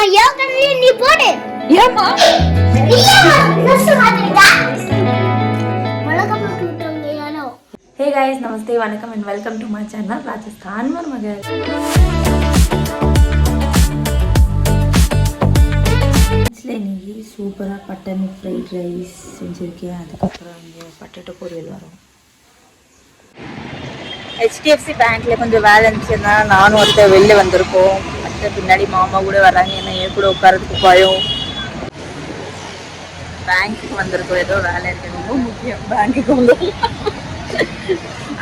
நீ போடு. ஏமா Hey guys, namaste, vanakkam and welcome to my channel Rajasthan Marmagal. இன்னைக்கு சூப்பராக பட்டன் ஃப்ரைட் ரைஸ் செஞ்சுருக்கேன். அதுக்கப்புறம் இங்கே பட்டேட்டோ பொரியல் வரும். HDFC பேங்க்கில் கொஞ்சம் வேலை இருந்துச்சுன்னா நானும் ஒருத்தர் வெளில வந்திருக்கோம். அடுத்த பின்னாடி மாமா கூட வராங்க, ஏன்னா என் கூட உட்காரதுக்கு பயம். பேங்க்குக்கு வந்திருக்கோம், ஏதோ வேலை இருக்கு, ரொம்ப முக்கியம். பேங்க்குக்கு வந்து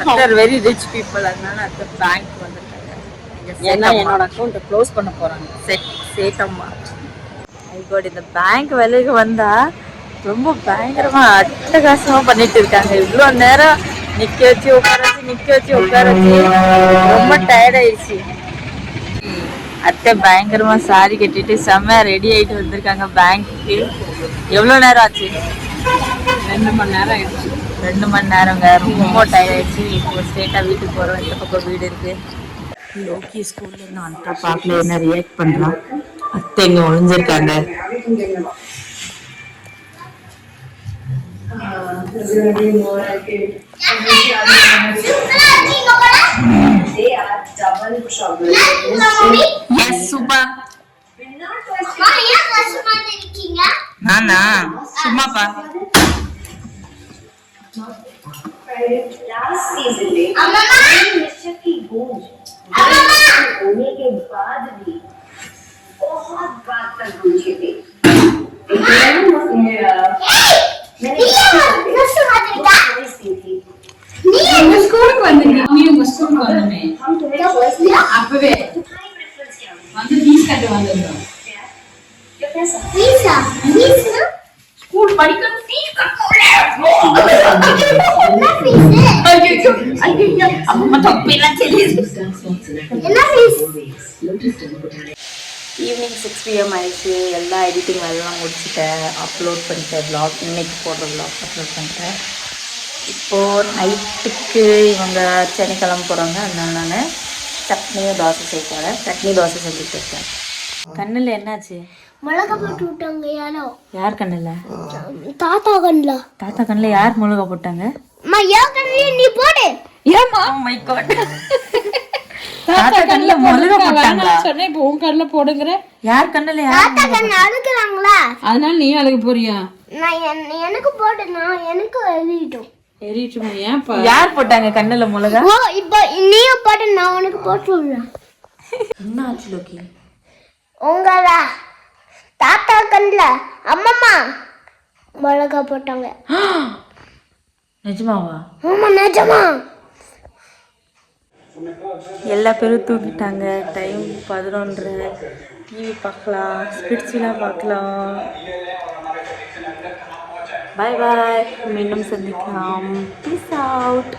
அத்தர் வெரி ரிச் பீப்புள், அதனால அத்தர் பேங்க் வந்திருக்காங்க. ஏன்னா என்னோட அக்கௌண்ட்டை க்ளோஸ் பண்ண போகிறாங்க. சேட்டம்மா ஐகோட், இந்த பேங்க் வேலைக்கு வந்தா ரொம்ப பயங்கரமா அட்டகாசமா பண்ணிட்டு இருக்காங்க. இவ்வளோ நேரம் நிக்க வச்சு உட்கார வச்சு ரொம்ப டயர்ட் ஆயிடுச்சு. அத்தை பயங்கரமா சாரி கட்டிட்டு செம்ம ரெடி ஆயிட்டு வந்திருக்காங்க பேங்க்கு. எவ்வளோ நேரம் ஆச்சு? 2 மணி நேரம் ஆயிடுச்சு. 2 மணி நேரங்க, ரொம்ப டயர்ட் ஆயிடுச்சு. இப்போ ஸ்ட்ரெயிட்டா வீட்டுக்கு போறோம். இந்த பக்கம் வீடு இருக்கு. லோக்கி ஸ்கூல்ல இருந்து வந்துட்டா பார்க்கல, என்ன ரியாக்ட் பண்றான். அத்தை இங்க ஒளிஞ்சிருக்காங்க. நானா சும்மாப்பா. அப்பவே வந்து ஃபீஸ் கட்ட வந்திருந்தோம். ஸ்கூல் படிக்கணும், ஃபீஸ் கட்டணும். அம்மா தப்பெல்லாம் தெரியுது. ஈவினிங் 6 PM ஆயிடுச்சு. எல்லா எடிட்டிங் வேலைலாம் முடிச்சுட்டேன். அப்லோட் பண்ணிட்டேன். வ்ளாக் இன்னைக்கு போடுற வ்ளாக் அப்லோட் பண்ணிட்டேன். இப்போது நைட்டுக்கு இவங்க சென்னை கிளம்ப போகிறாங்க. அதனால நான் சட்னியும் தோசை செய்ய போகிறேன். சட்னி தோசை செஞ்சுட்டு இருக்கேன். கண்ணில் என்னாச்சு? மிளகா போட்டு விட்டாங்க. யாரோ? யார் கண்ணில்? தாத்தா கண்ணில். தாத்தா கண்ணில் யார் மிளகா போட்டாங்க? நீ போடு. ஏமா? ஓ மை காட், தாத்தா கண்ணில் மிளகா போட்டாங்க. சொன்னேன், இப்போ உன் கண்ணில் போடுங்கிற. யார் கண்ணில்? தாத்தா கண்ணு அழுக்குறாங்களா, அதனால நீ அழுக போறியா? எனக்கு போட்டு எனக்கு எழுதிட்டோம். எரிட்டுமா? ஏன்ப்பா? யார் போட்டாங்க கண்ணில் மிளகா? ஓ இப்போ நீயும் போட்டு, நான் உனக்கு போட்டு விடுறேன். என்ன ஆச்சு லோக்கி? உங்களா தாத்தா கண்ணில் அம்மம்மா மிளகா போட்டாங்க. நிஜமாவா? ஆமா நிஜமா. எல்லா பேரும் தூக்கிட்டாங்க. டைம் 11:30. டிவி பார்க்கலாம், ஸ்பிரிட்ஸ்லாம் பார்க்கலாம். பாய் பாய், மீண்டும் சந்திக்கலாம். Peace out.